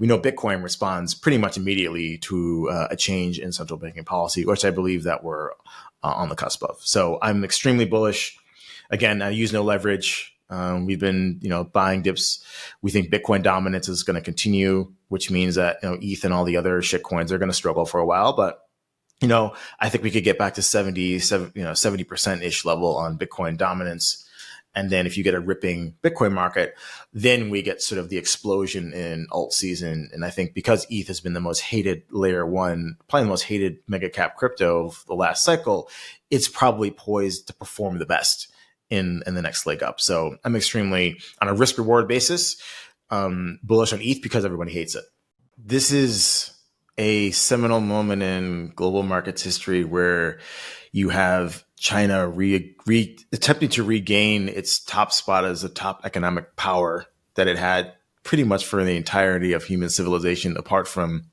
we know Bitcoin responds pretty much immediately to a change in central banking policy, which I believe that we're on the cusp of. So I'm extremely bullish. Again, I use no leverage. We've been, buying dips. We think Bitcoin dominance is going to continue, which means that, ETH and all the other shit coins are going to struggle for a while. But, I think we could get back to 70% ish level on Bitcoin dominance. And then if you get a ripping Bitcoin market, then we get sort of the explosion in alt season. And I think because ETH has been the most hated layer one, probably the most hated mega cap crypto of the last cycle, it's probably poised to perform the best in the next leg up. So I'm extremely, on a risk reward basis, bullish on ETH because everybody hates it. This is a seminal moment in global markets history where you have China attempting to regain its top spot as a top economic power that it had pretty much for the entirety of human civilization, apart from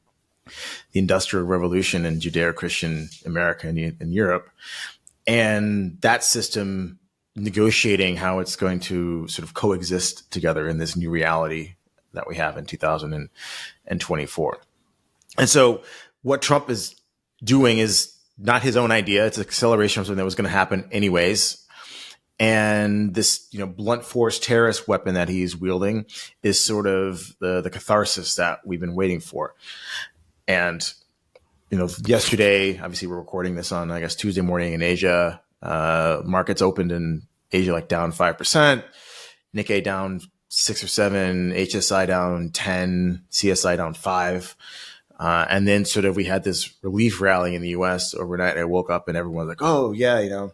the Industrial Revolution in Judeo-Christian America and Europe. And that system negotiating how it's going to sort of coexist together in this new reality that we have in 2024. And so what Trump is doing is not his own idea. It's an acceleration of something that was going to happen anyways. And this, blunt force terrorist weapon that he's wielding is sort of the catharsis that we've been waiting for. And, yesterday, obviously we're recording this on, I guess, Tuesday morning in Asia. Markets opened in Asia like down 5%, Nikkei down 6 or 7, HSI down 10, CSI down 5. And then sort of we had this relief rally in the US overnight. I woke up and everyone was like, oh, yeah,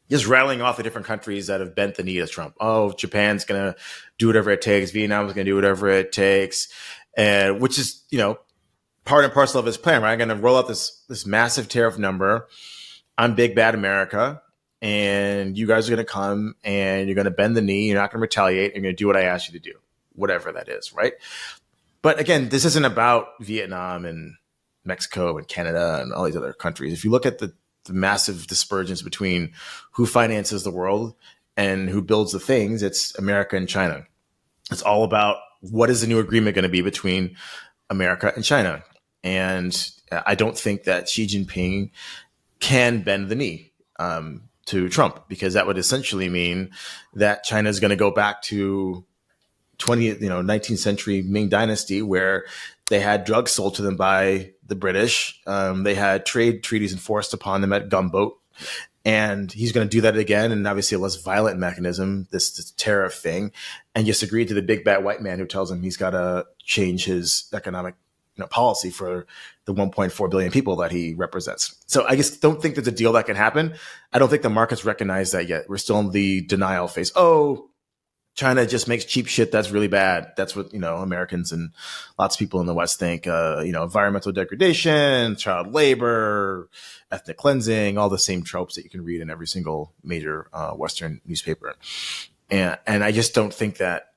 just rattling off the different countries that have bent the knee to Trump. Oh, Japan's going to do whatever it takes. Vietnam's going to do whatever it takes. And which is, part and parcel of his plan, right? I'm going to roll out this massive tariff number on big bad America. And you guys are going to come and you're going to bend the knee. You're not going to retaliate. You're going to do what I asked you to do, whatever that is, right? But again, this isn't about Vietnam and Mexico and Canada and all these other countries. If you look at the massive dispersions between who finances the world and who builds the things, it's America and China. It's all about what is the new agreement going to be between America and China. And I don't think that Xi Jinping can bend the knee to Trump, because that would essentially mean that China is going to go back to 19th century Ming Dynasty, where they had drugs sold to them by the British. They had trade treaties enforced upon them at gunboat. And he's going to do that again. And obviously a less violent mechanism, this tariff thing, and just agree to the big bad white man who tells him he's got to change his economic policy for the 1.4 billion people that he represents. So I just don't think there's a deal that can happen. I don't think the markets recognize that yet. We're still in the denial phase. Oh, China just makes cheap shit that's really bad. That's what, Americans and lots of people in the West think, environmental degradation, child labor, ethnic cleansing, all the same tropes that you can read in every single major Western newspaper. And I just don't think that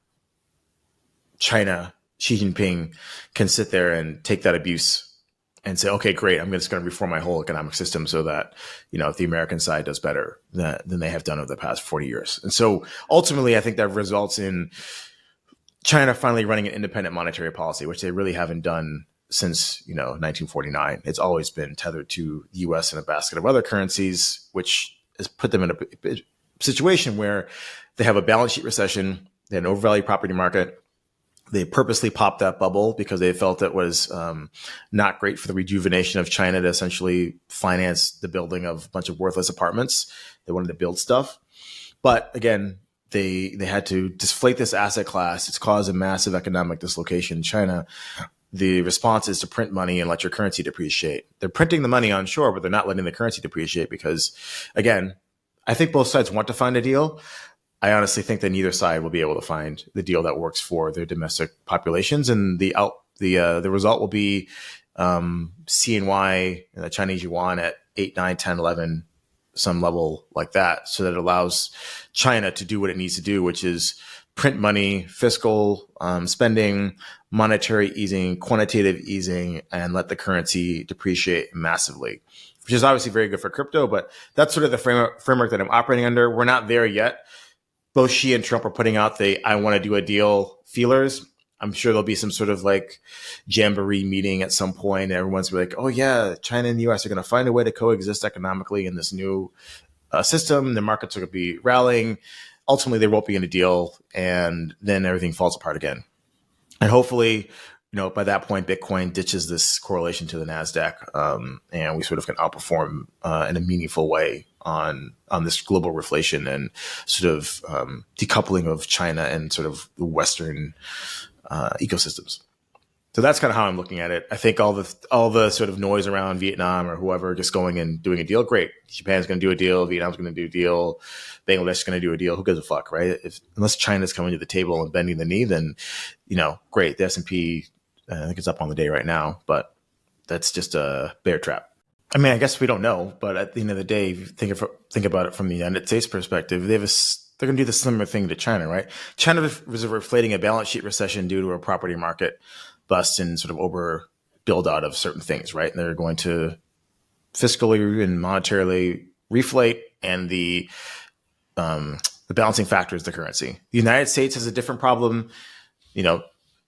China, Xi Jinping, can sit there and take that abuse and say, okay, great, I'm just going to reform my whole economic system so that, if the American side does better than they have done over the past 40 years. And so ultimately, I think that results in China finally running an independent monetary policy, which they really haven't done since, 1949. It's always been tethered to the US and a basket of other currencies, which has put them in a situation where they have a balance sheet recession, they had an overvalued property market. They purposely popped that bubble because they felt it was not great for the rejuvenation of China to essentially finance the building of a bunch of worthless apartments. They wanted to build stuff. But again, they had to deflate this asset class. It's caused a massive economic dislocation in China. The response is to print money and let your currency depreciate. They're printing the money onshore, but they're not letting the currency depreciate because, again, I think both sides want to find a deal. I honestly think that neither side will be able to find the deal that works for their domestic populations, and the result will be CNY, the Chinese yuan, at 8, 9, 10, 11, some level like that, so that it allows China to do what it needs to do, which is print money, fiscal spending, monetary easing, quantitative easing, and let the currency depreciate massively, which is obviously very good for crypto. But that's sort of the framework that I'm operating under. We're not there yet. Both Xi and Trump are putting out the "I want to do a deal" feelers. I'm sure there'll be some sort of like jamboree meeting at some point. And everyone's like, oh yeah, China and the US are going to find a way to coexist economically in this new system. The markets are going to be rallying. Ultimately, there won't be any deal. And then everything falls apart again. And hopefully, by that point, Bitcoin ditches this correlation to the NASDAQ, and we sort of can outperform in a meaningful way on this global reflation and sort of decoupling of China and sort of the Western ecosystems. So that's kind of how I'm looking at it. I think all the sort of noise around Vietnam or whoever just going and doing a deal, great. Japan's going to do a deal. Vietnam's going to do a deal. Bangladesh is going to do a deal. Who gives a fuck, right? Unless China's coming to the table and bending the knee, then, great. The S&P, I think it's up on the day right now, but that's just a bear trap. I mean, I guess we don't know, but at the end of the day, if you think about it from the United States perspective, they're going to do the similar thing to China, right? China was reflating a balance sheet recession due to a property market bust and sort of over build out of certain things, right? And they're going to fiscally and monetarily reflate, and the balancing factor is the currency. The United States has a different problem,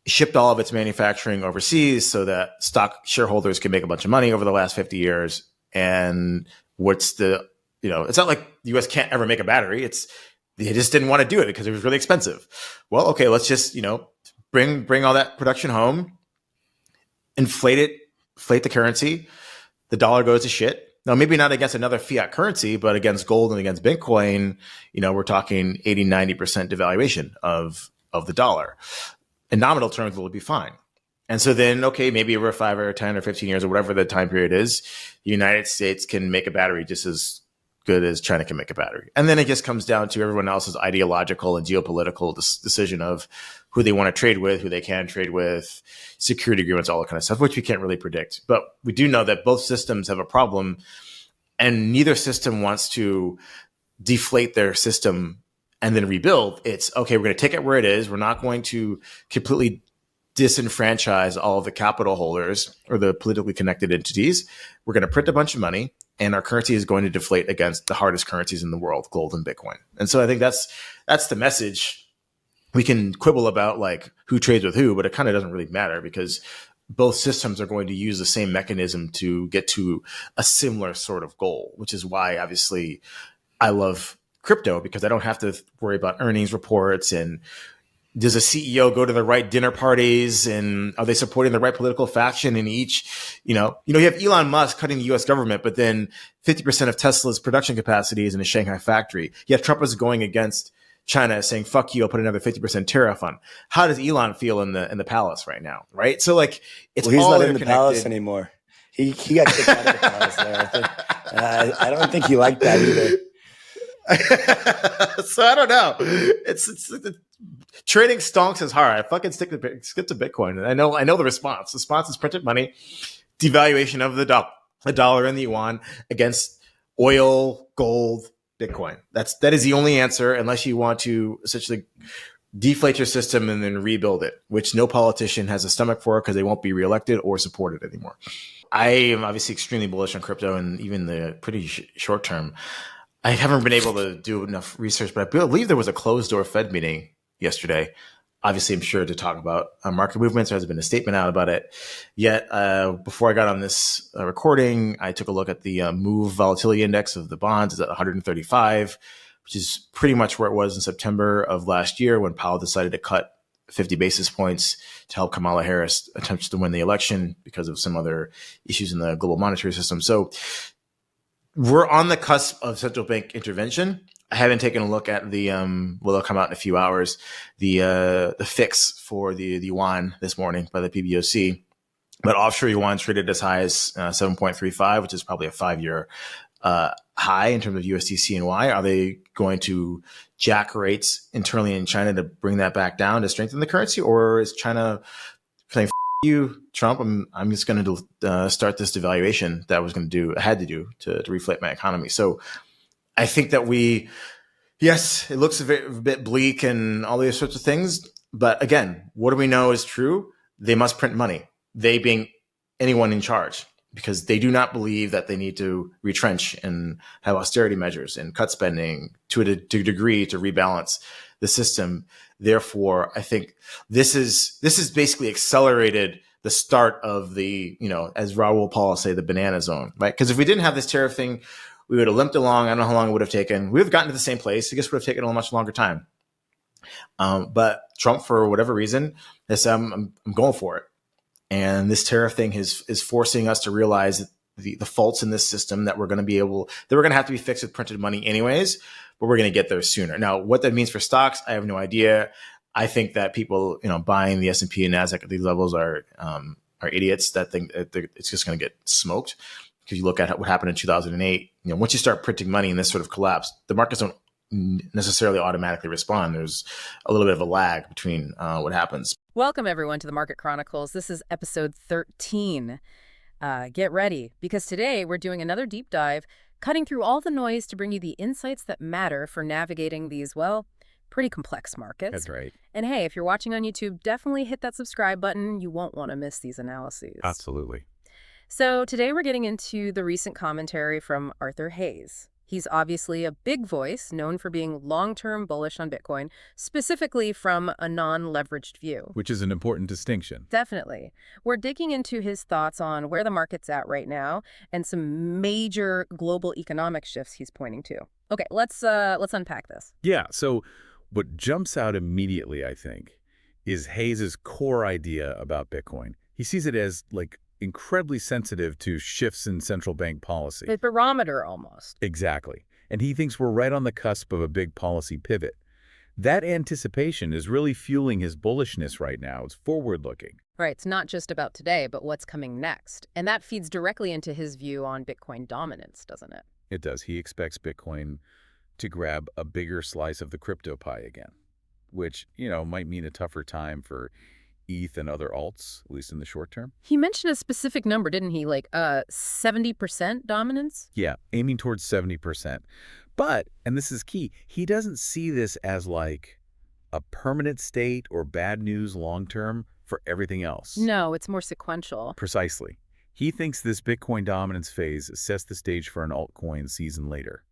shipped all of its manufacturing overseas so that stock shareholders can make a bunch of money over the last 50 years. And it's not like the US can't ever make a battery. They just didn't want to do it because it was really expensive. Well, okay, let's just, bring all that production home, inflate the currency. The dollar goes to shit. Now, maybe not against another fiat currency, but against gold and against Bitcoin, we're talking 80, 90% devaluation of the dollar. In nominal terms, it will be fine. And so then, okay, maybe over 5 or 10 or 15 years or whatever the time period is, the United States can make a battery just as good as China can make a battery. And then it just comes down to everyone else's ideological and geopolitical decision of who they want to trade with, who they can trade with, security agreements, all that kind of stuff, which we can't really predict. But we do know that both systems have a problem, and neither system wants to deflate their system and then rebuild. It's, okay, we're going to take it where it is. We're not going to completely disenfranchise all of the capital holders or the politically connected entities. We're going to print a bunch of money, and our currency is going to deflate against the hardest currencies in the world, gold and Bitcoin. And so I think that's the message. We can quibble about like who trades with who, but it kind of doesn't really matter because both systems are going to use the same mechanism to get to a similar sort of goal, which is why obviously I love crypto, because I don't have to worry about earnings reports and does a CEO go to the right dinner parties and are they supporting the right political faction in each, you have Elon Musk cutting the US government, but then 50% of Tesla's production capacity is in a Shanghai factory. Yet Trump is going against China saying, fuck you, I'll put another 50% tariff on. How does Elon feel in the palace right now? Right. So like he's not in the palace anymore. He got kicked out of the palace there. I think. I don't think he liked that either. So I don't know. It's trading stonks is hard. I fucking skip to Bitcoin. And I know the response. The response is printed money, devaluation of the dollar and the yuan against oil, gold, Bitcoin. That is the only answer, unless you want to essentially deflate your system and then rebuild it, which no politician has a stomach for because they won't be reelected or supported anymore. I am obviously extremely bullish on crypto and even the pretty short term. I haven't been able to do enough research, but I believe there was a closed door Fed meeting yesterday. Obviously, I'm sure to talk about market movements. There has been a statement out about it. Yet, before I got on this recording, I took a look at the MOVE volatility index of the bonds. It's at 135, which is pretty much where it was in September of last year when Powell decided to cut 50 basis points to help Kamala Harris attempt to win the election because of some other issues in the global monetary system. So we're on the cusp of central bank intervention. I haven't taken a look at the it'll come out in a few hours, the fix for the yuan this morning by the PBOC. But offshore yuan traded as high as 7.35, which is probably a 5-year high in terms of USD CNY. Are they going to jack rates internally in China to bring that back down to strengthen the currency, or is China saying, you, Trump, I'm just going to start this devaluation that I had to do to reflate my economy. So I think that yes, it looks a bit bleak and all these sorts of things. But again, what do we know is true? They must print money, they being anyone in charge, because they do not believe that they need to retrench and have austerity measures and cut spending to a degree to rebalance the system. Therefore, I think this is basically accelerated the start of the, as Raoul Paul say, the banana zone, right? Because if we didn't have this tariff thing, we would have limped along. I don't know how long it would have taken. We would have gotten to the same place. I guess it would have taken a much longer time. But Trump, for whatever reason, has said, I'm going for it. And this tariff thing is forcing us to realize the faults in this system that we're going to have to be fixed with printed money anyways, but we're going to get there sooner. Now, what that means for stocks, I have no idea. I think that people, buying the S&P and NASDAQ at these levels are idiots that think it's just going to get smoked. Because you look at what happened in 2008, once you start printing money in this sort of collapse, the markets don't necessarily automatically respond. There's a little bit of a lag between what happens. Welcome, everyone, to the Market Chronicles. This is episode 13. Get ready, because today we're doing another deep dive, cutting through all the noise to bring you the insights that matter for navigating these, well, pretty complex markets. That's right. And hey, if you're watching on YouTube, definitely hit that subscribe button. You won't want to miss these analyses. Absolutely. So today we're getting into the recent commentary from Arthur Hayes. He's obviously a big voice, known for being long-term bullish on Bitcoin, specifically from a non-leveraged view. Which is an important distinction. Definitely. We're digging into his thoughts on where the market's at right now and some major global economic shifts he's pointing to. Okay, let's unpack this. Yeah, so what jumps out immediately, I think, is Hayes's core idea about Bitcoin. He sees it as, incredibly sensitive to shifts in central bank policy. A barometer, almost. Exactly. And he thinks we're right on the cusp of a big policy pivot. That anticipation is really fueling his bullishness right now. It's forward-looking. Right. It's not just about today, but what's coming next. And that feeds directly into his view on Bitcoin dominance, doesn't it? It does. He expects Bitcoin to grab a bigger slice of the crypto pie again, which, might mean a tougher time for ETH and other alts, at least in the short term. He mentioned a specific number, didn't he? 70% dominance? Yeah, aiming towards 70%. But, and this is key, he doesn't see this as a permanent state or bad news long term for everything else. No, it's more sequential. Precisely. He thinks this Bitcoin dominance phase sets the stage for an altcoin season later.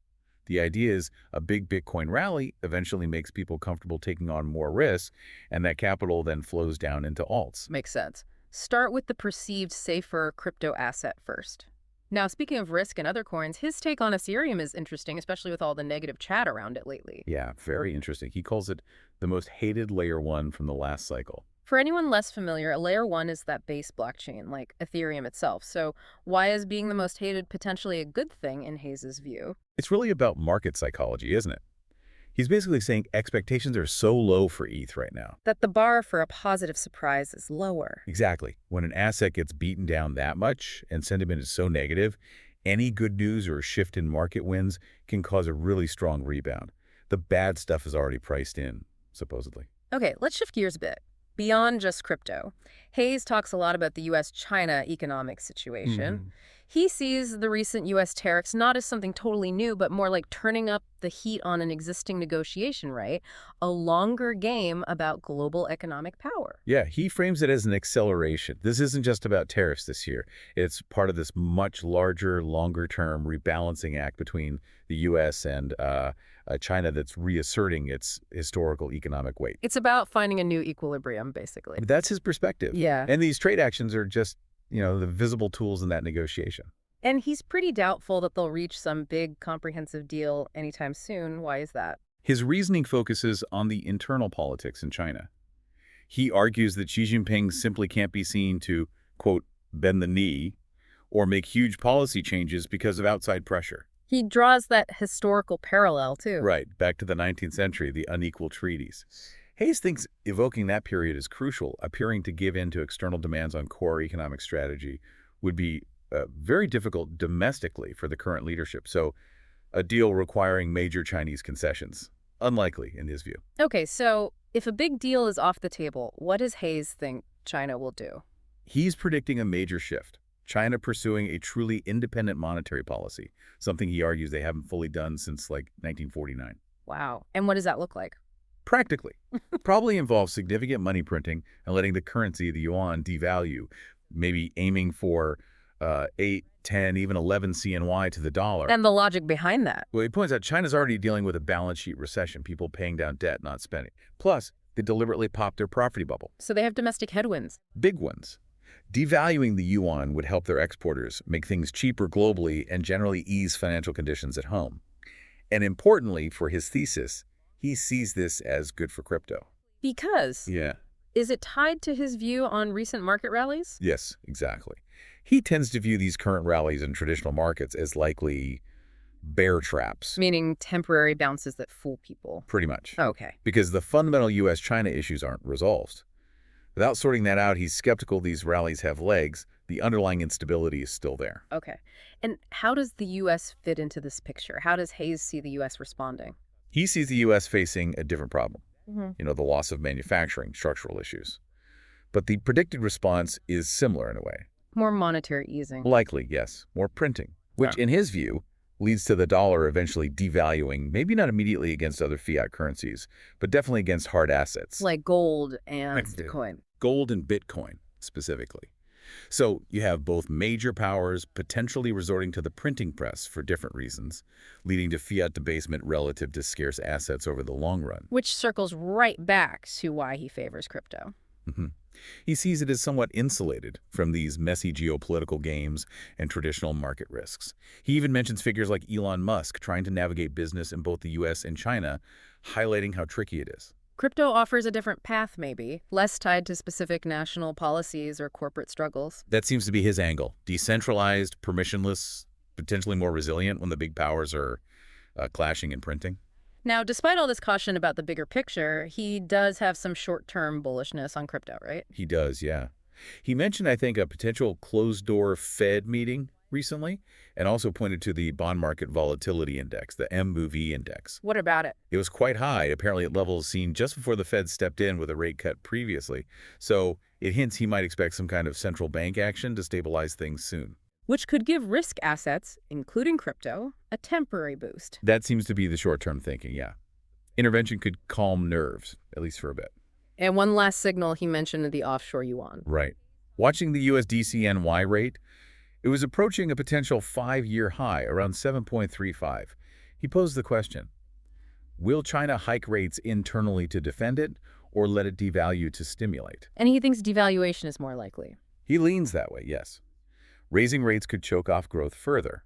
The idea is a big Bitcoin rally eventually makes people comfortable taking on more risk, and that capital then flows down into alts. Makes sense. Start with the perceived safer crypto asset first. Now, speaking of risk and other coins, his take on Ethereum is interesting, especially with all the negative chat around it lately. Yeah, very interesting. He calls it the most hated layer 1 from the last cycle. For anyone less familiar, a layer 1 is that base blockchain, like Ethereum itself. So why is being the most hated potentially a good thing in Hayes' view? It's really about market psychology, isn't it? He's basically saying expectations are so low for ETH right now. That the bar for a positive surprise is lower. Exactly. When an asset gets beaten down that much and sentiment is so negative, any good news or shift in market wins can cause a really strong rebound. The bad stuff is already priced in, supposedly. Okay, let's shift gears a bit. Beyond just crypto, Hayes talks a lot about the U.S.-China economic situation. He sees the recent U.S. tariffs not as something totally new, but more like turning up the heat on an existing negotiation, right? A longer game about global economic power. Yeah, he frames it as an acceleration. This isn't just about tariffs this year. It's part of this much larger, longer-term rebalancing act between the U.S. and China that's reasserting its historical economic weight. It's about finding a new equilibrium, basically. That's his perspective. Yeah. And these trade actions are just, the visible tools in that negotiation. And he's pretty doubtful that they'll reach some big comprehensive deal anytime soon. Why is that? His reasoning focuses on the internal politics in China. He argues that Xi Jinping simply can't be seen to, quote, bend the knee or make huge policy changes because of outside pressure. He draws that historical parallel, too. Right, back to the 19th century, the unequal treaties. Hayes thinks evoking that period is crucial. Appearing to give in to external demands on core economic strategy would be very difficult domestically for the current leadership. So a deal requiring major Chinese concessions, unlikely in his view. Okay, so if a big deal is off the table, what does Hayes think China will do? He's predicting a major shift. China pursuing a truly independent monetary policy, something he argues they haven't fully done since 1949. Wow. And what does that look like? Practically. Probably involves significant money printing and letting the currency, the yuan, devalue, maybe aiming for 8, 10, even 11 CNY to the dollar. And the logic behind that? Well, he points out China's already dealing with a balance sheet recession, people paying down debt, not spending. Plus, They deliberately popped their property bubble. So they have domestic headwinds. Big ones. Devaluing the yuan would help their exporters make things cheaper globally and generally ease financial conditions at home. And importantly, for his thesis, he sees this as good for crypto. Because? Yeah. Is it tied to his view on recent market rallies? Yes, exactly. He tends to view these current rallies in traditional markets as likely bear traps. Meaning temporary bounces that fool people. Pretty much. Okay. Because the fundamental U.S.-China issues aren't resolved. Without sorting that out, he's skeptical these rallies have legs. The underlying instability is still there. Okay. And how does the U.S. fit into this picture? How does Hayes see the U.S. responding? He sees the U.S. facing a different problem. Mm-hmm. The loss of manufacturing, structural issues. But the predicted response is similar in a way. More monetary easing. Likely, yes. More printing, which in his view leads to the dollar eventually devaluing, maybe not immediately against other fiat currencies, but definitely against hard assets. Like gold and Like Bitcoin. Gold and Bitcoin, specifically. So you have both major powers potentially resorting to the printing press for different reasons, leading to fiat debasement relative to scarce assets over the long run. Which circles right back to why he favors crypto. Mm-hmm. He sees it as somewhat insulated from these messy geopolitical games and traditional market risks. He even mentions figures like Elon Musk trying to navigate business in both the U.S. and China, highlighting how tricky it is. Crypto offers a different path, maybe, less tied to specific national policies or corporate struggles. That seems to be his angle. Decentralized, permissionless, potentially more resilient when the big powers are clashing and printing. Now, despite all this caution about the bigger picture, he does have some short-term bullishness on crypto, right? He does, yeah. He mentioned, I think, a potential closed-door Fed meeting recently, and also pointed to the bond market volatility index, the MOVE index. What about it? It was quite high, apparently at levels seen just before the Fed stepped in with a rate cut previously. So it hints he might expect some kind of central bank action to stabilize things soon. Which could give risk assets, including crypto, a temporary boost. That seems to be the short-term thinking, yeah. Intervention could calm nerves, at least for a bit. And one last signal he mentioned, the offshore yuan. Right. Watching the USDCNY rate, it was approaching a potential 5-year high, around 7.35. He posed the question, will China hike rates internally to defend it, or let it devalue to stimulate? And he thinks devaluation is more likely. He leans that way, yes. Raising rates could choke off growth further.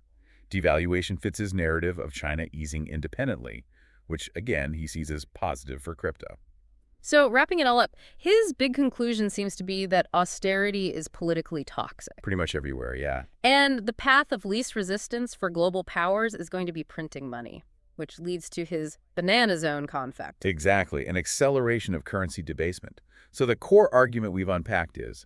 Devaluation fits his narrative of China easing independently, which, again, he sees as positive for crypto. So, wrapping it all up, his big conclusion seems to be that austerity is politically toxic. Pretty much everywhere, yeah. And the path of least resistance for global powers is going to be printing money, which leads to his banana zone conflict. Exactly, an acceleration of currency debasement. So the core argument we've unpacked is,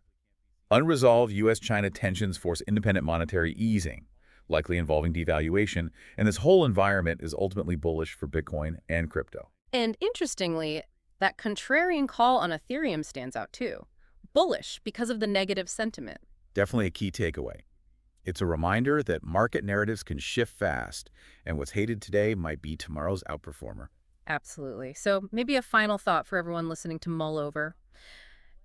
unresolved U.S.-China tensions force independent monetary easing, likely involving devaluation, and this whole environment is ultimately bullish for Bitcoin and crypto. And interestingly, that contrarian call on Ethereum stands out too. Bullish because of the negative sentiment. Definitely a key takeaway. It's a reminder that market narratives can shift fast, and what's hated today might be tomorrow's outperformer. Absolutely. So maybe a final thought for everyone listening to mull over.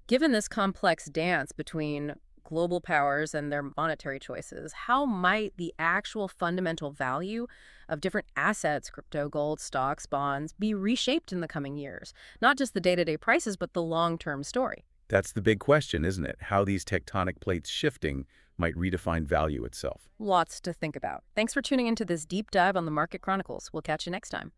Given this complex dance between global powers and their monetary choices, how might the actual fundamental value of different assets, crypto, gold, stocks, bonds, be reshaped in the coming years? Not just the day-to-day prices, but the long-term story. That's the big question, isn't it? How these tectonic plates shifting might redefine value itself. Lots to think about. Thanks for tuning into this deep dive on the Market Chronicles. We'll catch you next time.